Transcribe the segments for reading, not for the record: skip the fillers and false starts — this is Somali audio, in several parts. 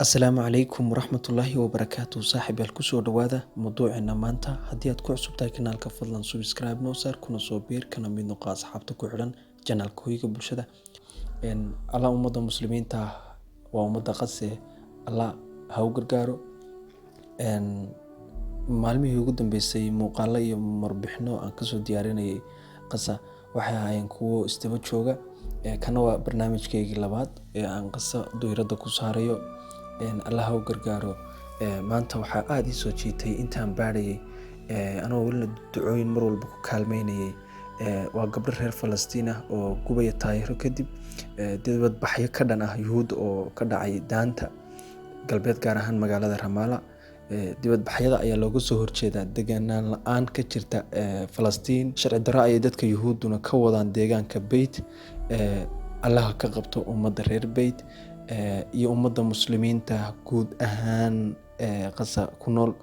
Asalaamu calaykum waraxmatullaahi wabarakaatuh. Saaxiibayaal kusoo dhawaada mawduuceena maanta. Haddii aad ku cusub tahay kanaalka, fadlan subscribe noo saar, kuna soo biir, kana mid noqo asxaabta ku xidhan janaalka hoyga bulshada. Allah ummadda muslimiinta waa ummadda qase, Allah ha u gargaaro. Maalmihii ugu dambeysay muuqaalo iyo warbixino aan kasoo diyaarinayay qasa waxay ahaayeen kuwo istaba jooga. Kana waa barnaamijkeygii labaad ee aan qasa dowladda ku saarayo. Allah ha u gargaaro. Maanta waxaa aad ii soo jiitay intaan baarayay, anoo weli ducooyin mar walba ku kaalmeynayay. Waa gabdho reer Falastiin ah oo gubaya taayiro kadib dibadbaxyo ka dhan ah Yuhuud oo ka dhacay daanta galbeed, gaar ahaan magaalada Ramallah. Dibadbaxyada ayaa looga soo horjeedaa deegaanaan la'aan ka jirta Falastiin. Sharci darro ayay dadka Yuhuuduna ka wadaan deegaanka Beyt. Allah ka qabto ummadda reer Beyt iyo ummadda muslimiinta guud ahaan qasa ku nool.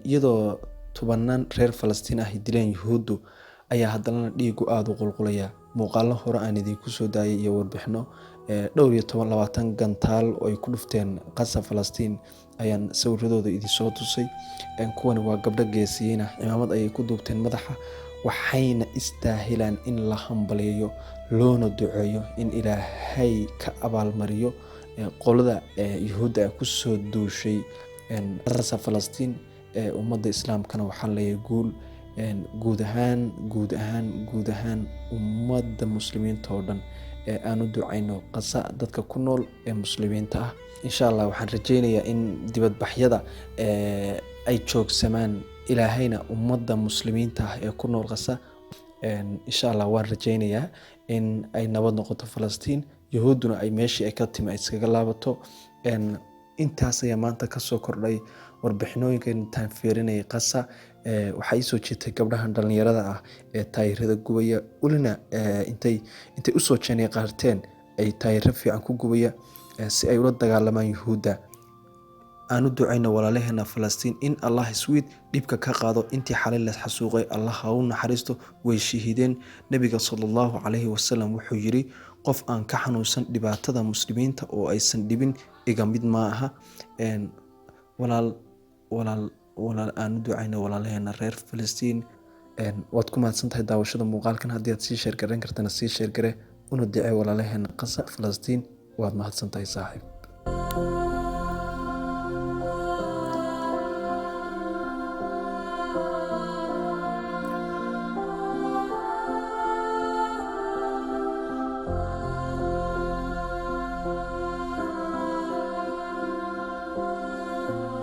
Iyadoo tobanaan reer Falastiin ah dileen Yuhuuddu ayaa haddana dhiigu aad u qulqulaya. Muuqaalo hore aan idinku soo daayay iyo warbixino dhowr iyo 20 gantaal oo ay ku dhufteen qasa Falastiin ayaan sawiradooda idin soo tusay. Kuwani waa gabdho geesiyiin ah, cimaamad ayay ku duubteen madaxa, waxayna istaahilaan in la hambaliyo, loona duceeyo in Ilaahay ka abaalmariyo qolada Yuhuudda ku soo duushay qasa Falastiin. Ummadda Islaamkana waxaa leeyahay guul. Guud ahaan ummadda muslimiinta oo dhan aan u ducayno qasa dadka ku nool ee muslimiinta ah. Insha Allah waxaan rajaynayaa in dibadbaxyada ay joogsamaan, Ilaahayna ummadda muslimiinta ah ee ku nool qasa insha Allah waan rajaynayaa in ay nabad noqoto Falastiin, Yuhuudduna ay meeshii ay ka timi ay iskaga laabato. Intaas ayaa maanta ka soo kordhay warbixinooyinka intaan fiirinayay qasa. Waxaa ii soo jiitay gabdhahan dhalinyarada ah ee taayirada gubaya, ulina intay u soo jeenay qaarteen ay taayiro fiican ku gubaya si ay ula dagaalamaan Yuhuudda. Aan u ducayno walaalaheena Falastiin in Allah iswiid dhibka ka qaado. Intii xalay la xasuuqay Allah ha u naxariisto, way shahiideen. Nabiga sallallahu calayhi wasallam wuxuu yiri, qof aan ka xanuunsan dhibaatada muslimiinta oo aysan dhibin iga mid ma aha. walaal aan u ducayno walaalaheena reer Falastiin. Waad ku mahadsantahay daawashada muuqaalkan. Haddii aad sii share garan kartana sii share gare, una ducee walaalaheena qasa Falastiin. Waad mahadsantahay saaxiib.